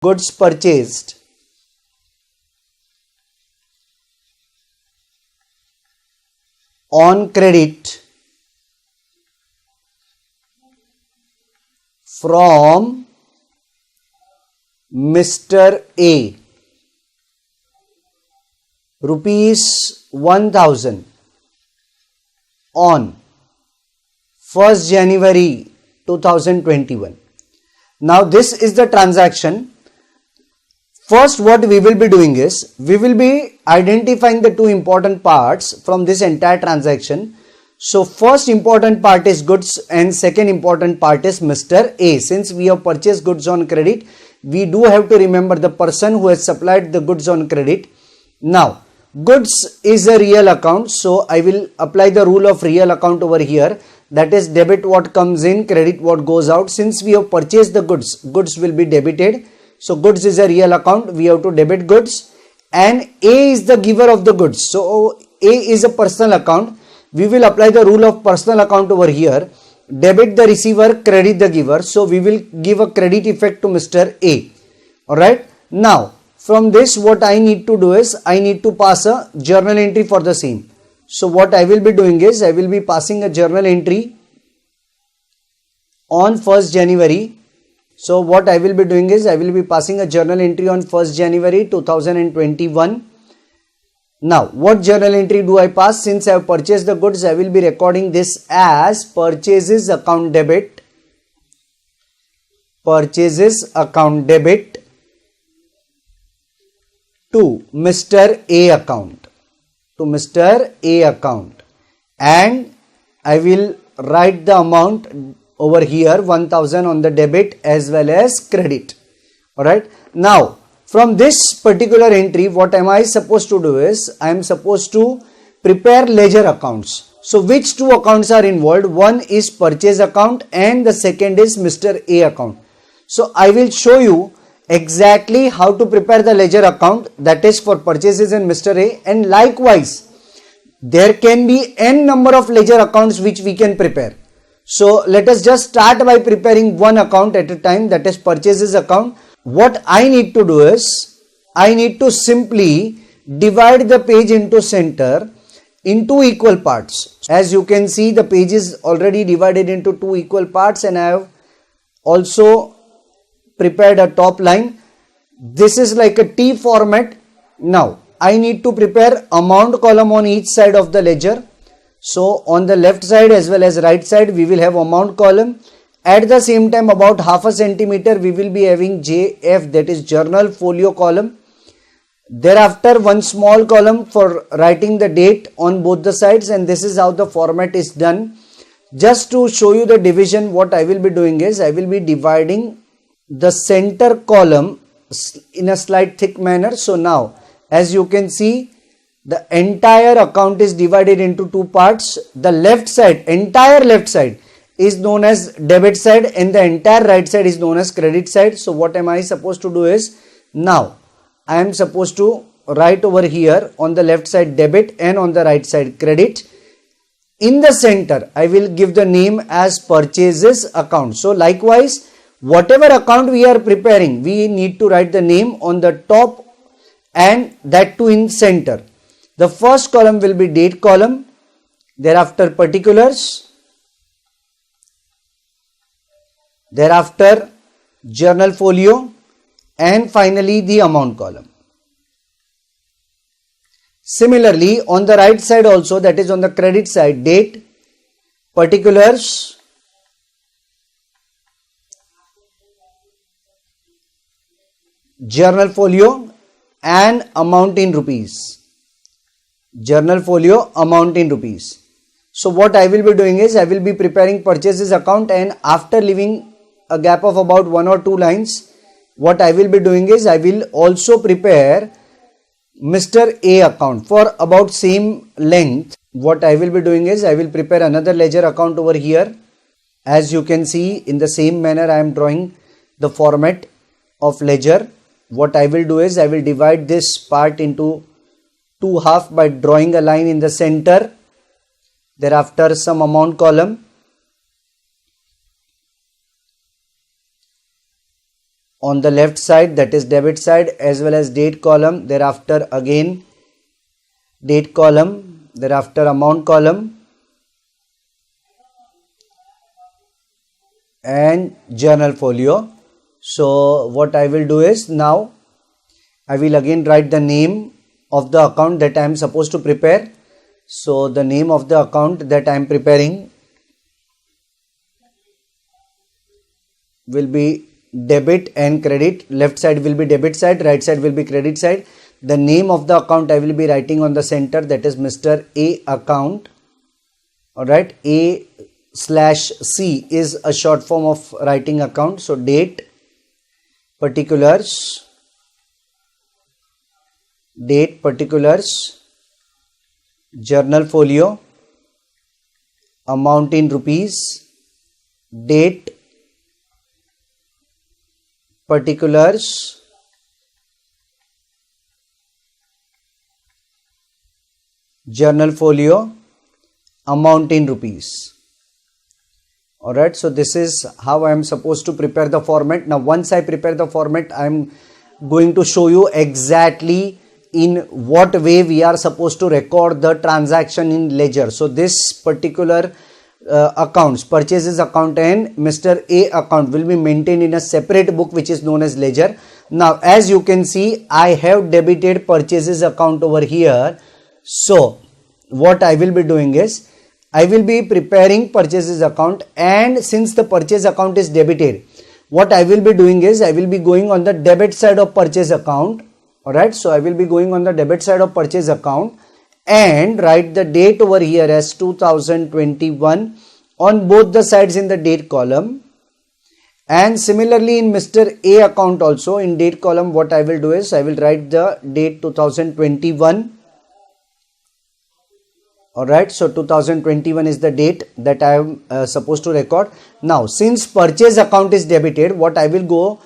goods purchased on credit from Mr. A, rupees 1000 on 1st January 2021. Now this is the transaction. First, what we will be doing is, we will be identifying the two important parts from this entire transaction. So first important part is goods and second important part is Mr. A. Since we have purchased goods on credit, we do have to remember the person who has supplied the goods on credit. Now, goods is a real account, so I will apply the rule of real account over here. That is debit what comes in, credit what goes out. Since we have purchased the goods, goods will be debited. So goods is a real account, we have to debit goods, and A is the giver of the goods. So A is a personal account. We will apply the rule of personal account over here. Debit the receiver, credit the giver. So we will give a credit effect to Mr. A. Alright. Now from this, what I need to do is, I need to pass a journal entry for the same. So what I will be doing is, I will be passing a journal entry on 1st January. So what I will be doing is, I will be passing a journal entry on 1st January 2021. Now, what journal entry do I pass? Since I have purchased the goods, I will be recording this as purchases account debit. Purchases account debit to Mr. A account. To Mr. A account. And I will write the amount over here, 1000 on the debit as well as credit. Alright. Now, from this particular entry, what am I supposed to do is, I am supposed to prepare ledger accounts. So, which two accounts are involved? One is purchase account and the second is Mr. A account. So, I will show you exactly how to prepare the ledger account, that is for purchases and Mr. A, and likewise, there can be n number of ledger accounts which we can prepare. So let us just start by preparing one account at a time, that is purchases account. What I need to do is, I need to simply divide the page into center in two equal parts. As you can see, the page is already divided into two equal parts, and I have also prepared a top line. This is like a T format. Now I need to prepare amount column on each side of the ledger. So on the left side as well as right side, we will have amount column. At the same time, about half a centimeter, we will be having JF, that is journal folio column. Thereafter, one small column for writing the date on both the sides, and this is how the format is done. Just to show you the division, what I will be doing is, I will be dividing the center column in a slight thick manner. So now, as you can see, the entire account is divided into two parts. The left side, entire left side is known as debit side, and the entire right side is known as credit side. So what am I supposed to do is, now I am supposed to write over here on the left side debit and on the right side credit. In the center, I will give the name as purchases account. So likewise, whatever account we are preparing, we need to write the name on the top, and that too in center. The first column will be date column, thereafter particulars, thereafter journal folio, and finally the amount column. Similarly, on the right side also, that is on the credit side, date, particulars, journal folio, and amount in rupees. Journal folio, amount in rupees. So what I will be doing is, I will be preparing purchases account, and after leaving a gap of about 1 or 2 lines, what I will be doing is, I will also prepare Mr. A account for about same length. What I will be doing is, I will prepare another ledger account over here. As you can see, in the same manner I am drawing the format of ledger. What I will do is, I will divide this part into two half by drawing a line in the center. Thereafter some amount column. on the left side, that is debit side, as well as date column, thereafter again date column, thereafter amount column, and journal folio. So what I will do is, now I will again write the name of the account that I am supposed to prepare. So the name of the account that I am preparing will be debit and credit. Left side will be debit side, right side will be credit side. The name of the account I will be writing on the center, that is Mr. A account. Alright, A/C is a short form of writing account. So date, particulars, journal folio, amount in rupees, date, particulars, journal folio, amount in rupees. Alright, so this is how I am supposed to prepare the format. Now once I prepare the format, I am going to show you exactly in what way we are supposed to record the transaction in ledger. So this particular accounts, purchases account and Mr. A account will be maintained in a separate book which is known as ledger. Now as you can see, I have debited purchases account over here. So what I will be doing is, I will be preparing purchases account, and since the purchase account is debited, what I will be doing is, I will be going on the debit side of purchase account. Alright, so I will be going on the debit side of purchase account and write the date over here as 2021 on both the sides in the date column. And similarly in Mr. A account also, in date column, what I will do is, I will write the date 2021. Alright, so 2021 is the date that I am supposed to record. Now since purchase account is debited, what I will do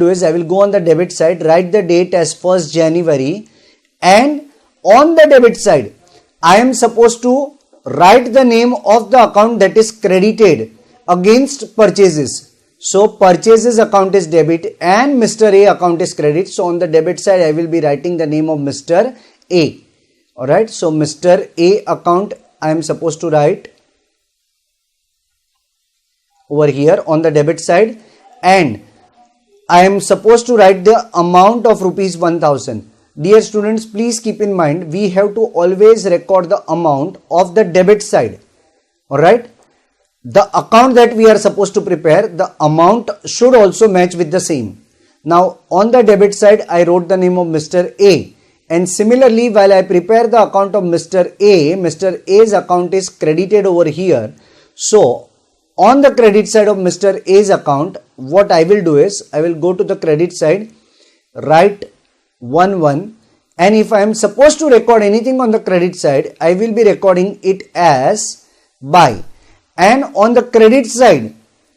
is, I will go on the debit side, write the date as 1st January, and on the debit side I am supposed to write the name of the account that is credited against purchases. So purchases account is debit and Mr. A account is credit. So on the debit side I will be writing the name of Mr. A. Alright, so Mr. A account I am supposed to write over here on the debit side, and I am supposed to write the amount of rupees 1000. Dear students, please keep in mind, we have to always record the amount of the debit side. Alright, the account that we are supposed to prepare, the amount should also match with the same. Now on the debit side I wrote the name of Mr. A, and similarly while I prepare the account of Mr. A, Mr. A's account is credited over here. So on the credit side of Mr. A's account, what I will do is, I will go to the credit side, write 11, and if I am supposed to record anything on the credit side, I will be recording it as buy. And on the credit side,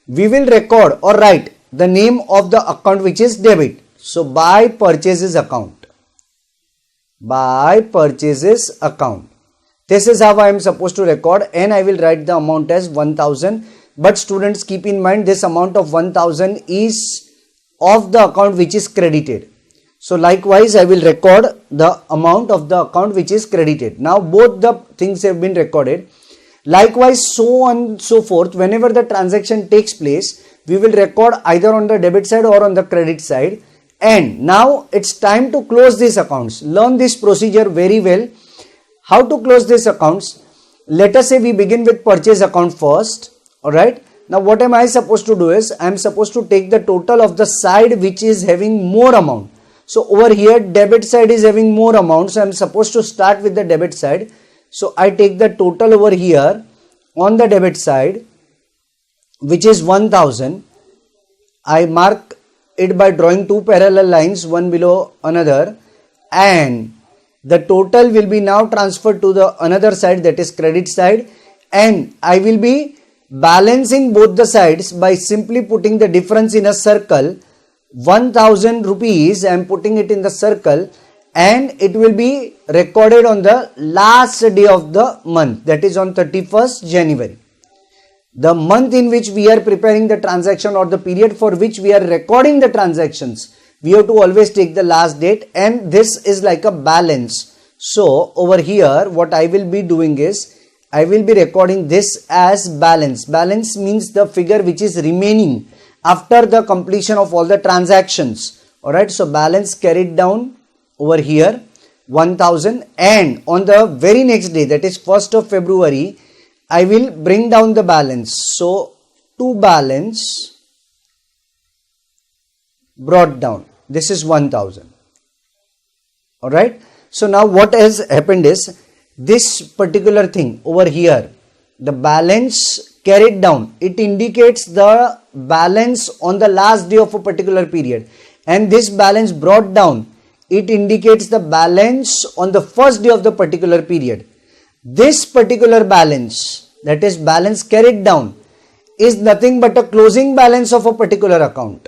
we will record or write the name of the account which is debit. So buy purchases account. Buy purchases account. This is how I am supposed to record, and I will write the amount as 1000. But students, keep in mind, this amount of 1000 is of the account which is credited. So likewise I will record the amount of the account which is credited. Now both the things have been recorded. Likewise, so on and so forth, whenever the transaction takes place, we will record either on the debit side or on the credit side. And now it's time to close these accounts. Learn this procedure very well. How to close these accounts? Let us say we begin with purchase account first. Alright. Now what am I supposed to do is, I am supposed to take the total of the side which is having more amount. So over here debit side is having more amount. So I am supposed to start with the debit side. So I take the total over here on the debit side, which is 1000. I mark it by drawing two parallel lines, one below another, and the total will be now transferred to the another side, that is credit side, and I will be balancing both the sides by simply putting the difference in a circle. 1000 rupees I am putting it in the circle, and it will be recorded on the last day of the month, that is on 31st January. The month in which we are preparing the transaction or the period for which we are recording the transactions, we have to always take the last date, and this is like a balance. So over here what I will be doing is I will be recording this as balance. Balance means the figure which is remaining after the completion of all the transactions. Alright, so balance carried down over here 1000, and on the very next day, that is 1st of February, I will bring down the balance. So to balance brought down, this is 1000. Alright, so now what has happened is this particular thing over here, the balance carried down, it indicates the balance on the last day of a particular period, and this balance brought down, it indicates the balance on the first day of the particular period. This particular balance, that is balance carried down, is nothing but a closing balance of a particular account.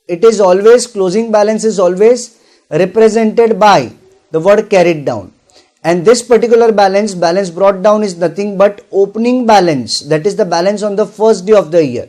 It is always, closing balance is always represented by the word carried down. And this particular balance, balance brought down, is nothing but opening balance, that is the balance on the first day of the year.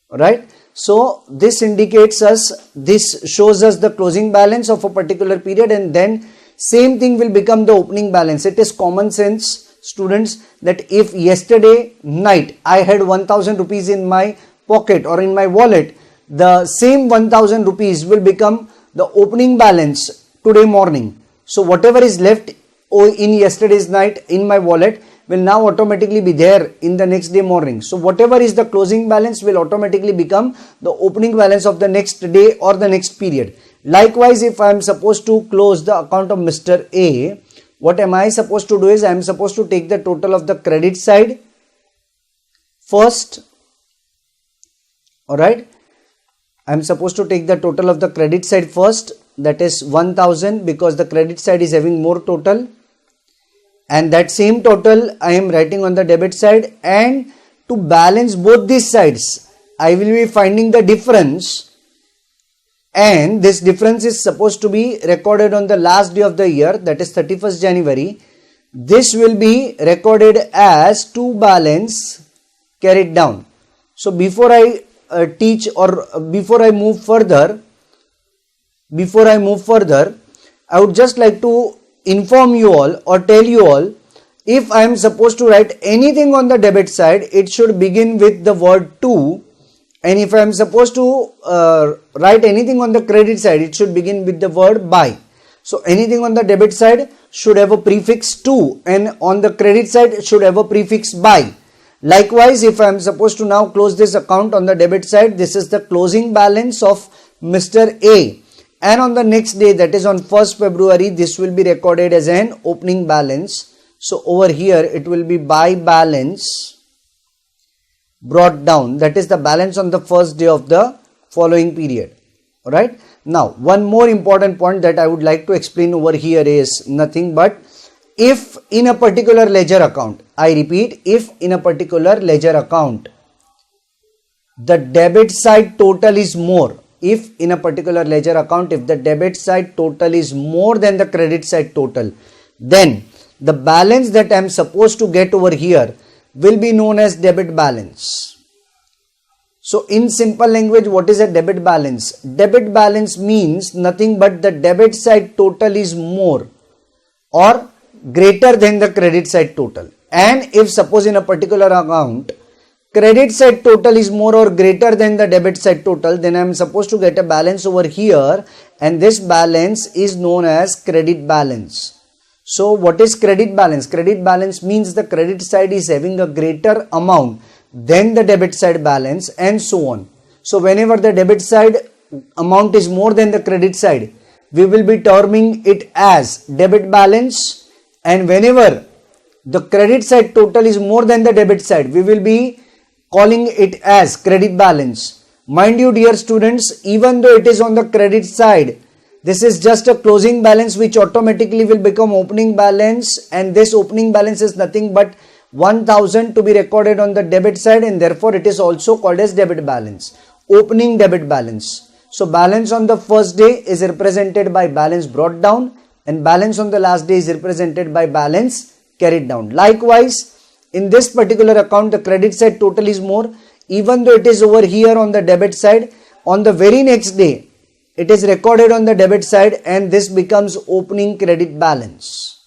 Alright, so this indicates us, this shows us the closing balance of a particular period, and then same thing will become the opening balance. It is common sense, students, that if yesterday night I had 1000 rupees in my pocket or in my wallet, the same 1000 rupees will become the opening balance today morning. So whatever is left in yesterday's night in my wallet will now automatically be there in the next day morning. So whatever is the closing balance will automatically become the opening balance of the next day or the next period. Likewise, if I am supposed to close the account of Mr. A, what am I supposed to do is I am supposed to take the total of the credit side first. Alright, I am supposed to take the total of the credit side first, that is 1000, because the credit side is having more total, and that same total I am writing on the debit side, and to balance both these sides I will be finding the difference, and this difference is supposed to be recorded on the last day of the year, that is 31st January. This will be recorded as to balance carried down. So before I teach or before I move further, I would just like to inform you all or tell you all, if I am supposed to write anything on the debit side, it should begin with the word to, and if I am supposed to write anything on the credit side, it should begin with the word by. So anything on the debit side should have a prefix to, and on the credit side it should have a prefix by. Likewise, if I am supposed to now close this account on the debit side, this is the closing balance of Mr. A. And on the next day, that is on 1st February, this will be recorded as an opening balance. So over here, it will be by balance brought down. That is the balance on the first day of the following period. Alright. Now, one more important point that I would like to explain over here is nothing but if in a particular ledger account, I repeat, if in a particular ledger account, the debit side total is more. If in a particular ledger account, if the debit side total is more than the credit side total, then the balance that I am supposed to get over here will be known as debit balance. So in simple language, what is a debit balance? Debit balance means nothing but the debit side total is more or greater than the credit side total. And if suppose in a particular account, credit side total is more or greater than the debit side total, then I am supposed to get a balance over here, and this balance is known as credit balance. So what is credit balance? Credit balance means the credit side is having a greater amount than the debit side balance, and so on. So whenever the debit side amount is more than the credit side, we will be terming it as debit balance, and whenever the credit side total is more than the debit side, we will be calling it as credit balance. Mind you, dear students, even though it is on the credit side, this is just a closing balance which automatically will become opening balance, and this opening balance is nothing but 1000 to be recorded on the debit side, and therefore it is also called as debit balance, opening debit balance. So balance on the first day is represented by balance brought down, and balance on the last day is represented by balance carried down. Likewise, in this particular account the credit side total is more, even though it is over here on the debit side, on the very next day it is recorded on the debit side and this becomes opening credit balance.